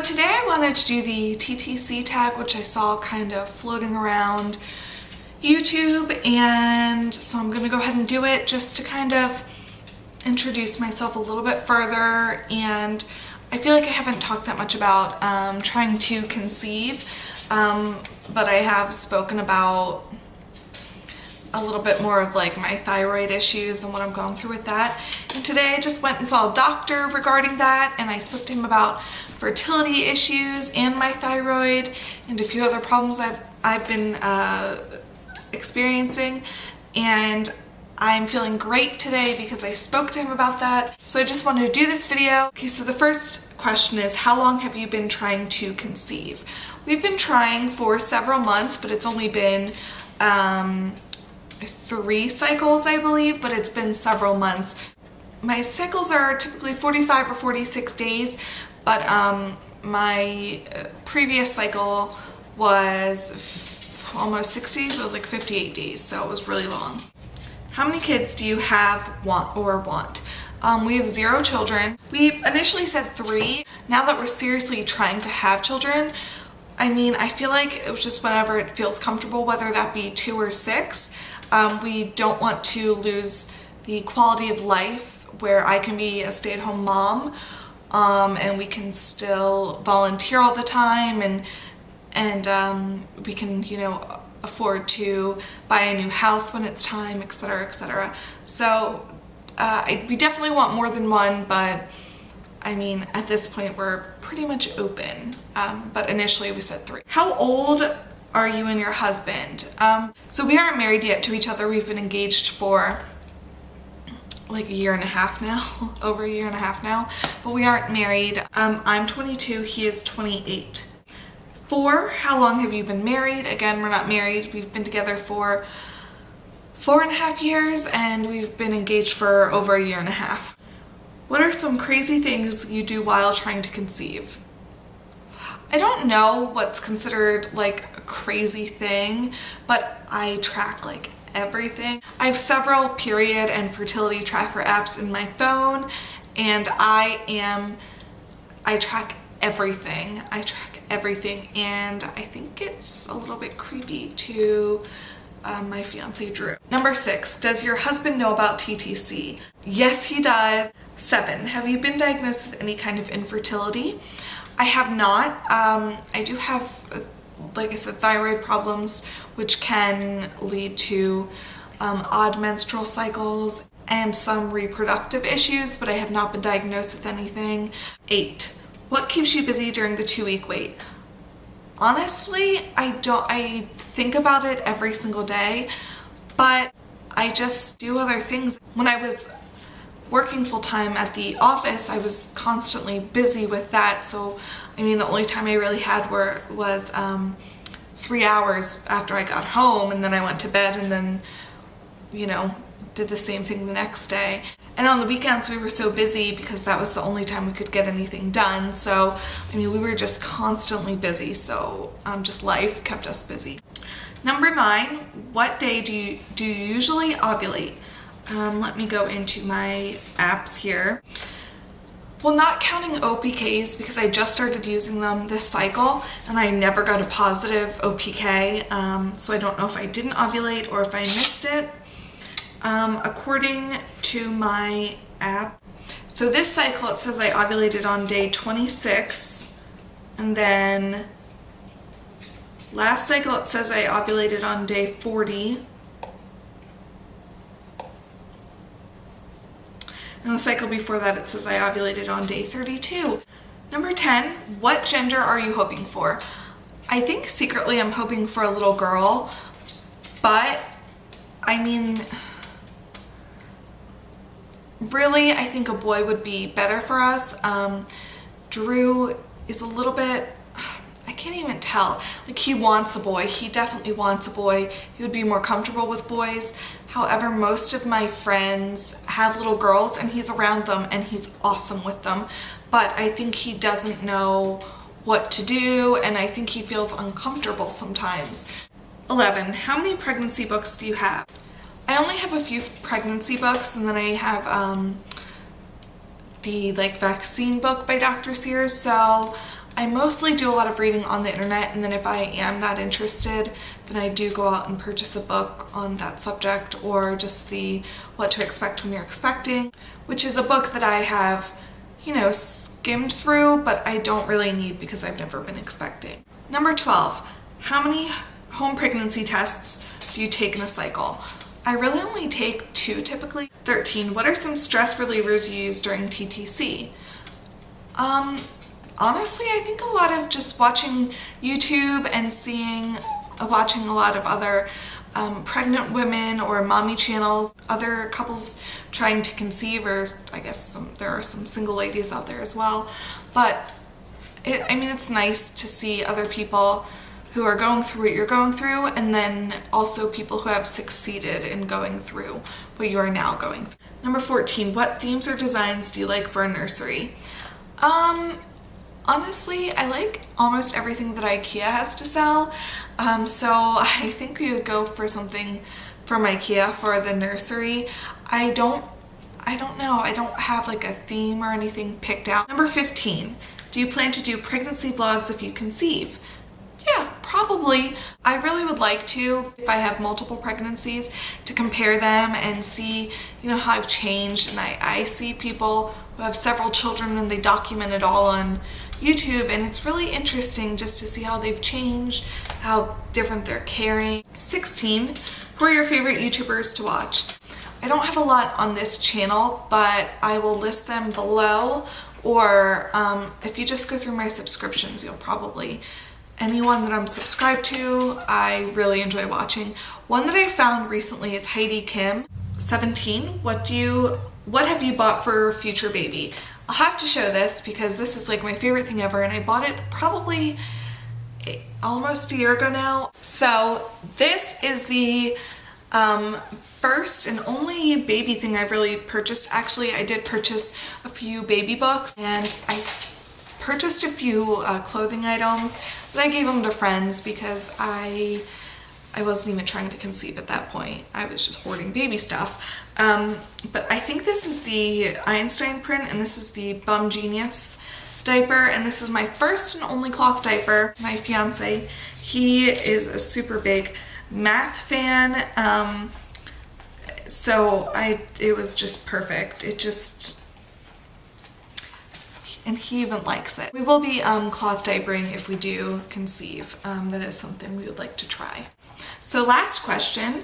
today I wanted to do the TTC tag, which I saw kind of floating around YouTube, and so I'm gonna go ahead and do it just to kind of introduce myself a little bit further. And I feel like I haven't talked that much about trying to conceive, but I have spoken about a little bit more of like my thyroid issues and what I'm going through with that. And today I just went and saw a doctor regarding that, and I spoke to him about fertility issues and my thyroid and a few other problems I've been experiencing, and I'm feeling great today because I spoke to him about that. So I just wanted to do this video. Okay, so the first question is, how long have you been trying to conceive? We've been trying for several months, but it's only been 3 cycles, I believe, but it's been several months. My cycles are typically 45 or 46 days, but my previous cycle was almost 60 days. It was like 58 days, so it was really long. How many kids do you have, want? We have 0 children. We initially said 3. Now that we're seriously trying to have children, I mean, I feel like it was just whenever it feels comfortable, whether that be 2 or 6. We don't want to lose the quality of life where I can be a stay-at-home mom, and we can still volunteer all the time, and we can, you know, afford to buy a new house when it's time, etc., etc. So we definitely want more than 1, but I mean, at this point we're pretty much open, but initially we said 3. How old are you and your husband? So we aren't married yet to each other. We've been engaged for like 1.5 years now, over 1.5 years now, but we aren't married. I'm 22, he is 28. 4, how long have you been married? Again, we're not married. We've been together for 4.5 years, and we've been engaged for over 1.5 years. What are some crazy things you do while trying to conceive? I don't know what's considered like a crazy thing, but I track like everything. I have several period and fertility tracker apps in my phone, and I track everything. I track everything, and I think it's a little bit creepy to my fiance Drew. Number 6, does your husband know about TTC? Yes, he does. 7, have you been diagnosed with any kind of infertility? I have not. I do have, like I said, thyroid problems, which can lead to odd menstrual cycles and some reproductive issues, but I have not been diagnosed with anything. 8, what keeps you busy during the 2-week wait? Honestly, I think about it every single day, but I just do other things. When I was working full-time at the office, I was constantly busy with that. So, I mean, the only time I really had was 3 hours after I got home, and then I went to bed, and then, you know, did the same thing the next day. And on the weekends we were so busy because that was the only time we could get anything done. So, I mean, we were just constantly busy. So just life kept us busy. Number 9, what day do you usually ovulate? Let me go into my apps here. Well, not counting OPKs because I just started using them this cycle and I never got a positive OPK. So I don't know if I didn't ovulate or if I missed it. According to my app, so this cycle, it says I ovulated on day 26, and then last cycle it says I ovulated on day 40, and the cycle before that it says I ovulated on day 32. Number 10, what gender are you hoping for? I think secretly I'm hoping for a little girl, but I mean, really, I think a boy would be better for us. Drew is a little bit, I can't even tell. Like, he wants a boy. He definitely wants a boy. He would be more comfortable with boys. However, most of my friends have little girls and he's around them and he's awesome with them. But I think he doesn't know what to do, and I think he feels uncomfortable sometimes. 11, how many pregnancy books do you have? I only have a few pregnancy books, and then I have the like vaccine book by Dr. Sears. So I mostly do a lot of reading on the internet, and then if I am that interested, then I do go out and purchase a book on that subject, or just the What to Expect When You're Expecting, which is a book that I have, you know, skimmed through, but I don't really need because I've never been expecting. Number 12, how many home pregnancy tests do you take in a cycle? I really only take 2 typically. 13, what are some stress relievers you use during TTC? Honestly, I think a lot of just watching YouTube and watching a lot of other pregnant women or mommy channels, other couples trying to conceive, or I guess there are some single ladies out there as well. But it's nice to see other people who are going through what you're going through, and then also people who have succeeded in going through what you are now going through. Number 14, what themes or designs do you like for a nursery? Honestly, I like almost everything that IKEA has to sell, so I think we would go for something from IKEA for the nursery. I don't know, I don't have like a theme or anything picked out. Number 15, do you plan to do pregnancy vlogs if you conceive? Yeah, probably. I really would like to, if I have multiple pregnancies, to compare them and see, you know, how I've changed. And I see people who have several children and they document it all on YouTube, and it's really interesting just to see how they've changed, how different they're caring. 16, who are your favorite YouTubers to watch? I don't have a lot on this channel, but I will list them below, or if you just go through my subscriptions, you'll probably anyone that I'm subscribed to, I really enjoy watching. One that I found recently is Heidi Kim. 17, what have you bought for future baby? I'll have to show this because this is like my favorite thing ever, and I bought it probably almost a year ago now. So this is the first and only baby thing I've really purchased. Actually, I did purchase a few baby books, and I purchased a few clothing items, but I gave them to friends because I wasn't even trying to conceive at that point. I was just hoarding baby stuff. But I think this is the Einstein print, and this is the Bum Genius diaper, and this is my first and only cloth diaper. My fiance, he is a super big math fan, so it was just perfect. And he even likes it. We will be cloth diapering if we do conceive. That is something we would like to try. So last question,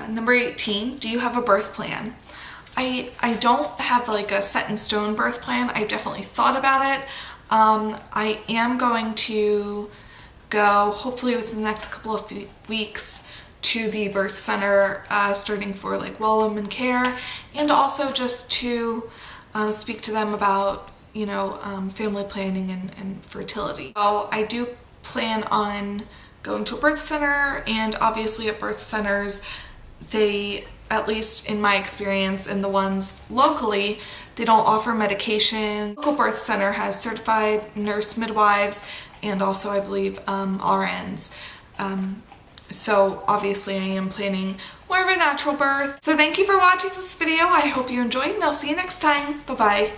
number 18, do you have a birth plan? I don't have like a set in stone birth plan. I've definitely thought about it. I am going to go, hopefully within the next couple of weeks, to the birth center, starting for like well women care, and also just to speak to them about, you know, family planning and fertility. So I do plan on going to a birth center, and obviously at birth centers, they, at least in my experience and the ones locally, they don't offer medication. Local birth center has certified nurse midwives and also I believe RNs. So obviously I am planning more of a natural birth. So thank you for watching this video. I hope you enjoyed, and I'll see you next time. Bye-bye.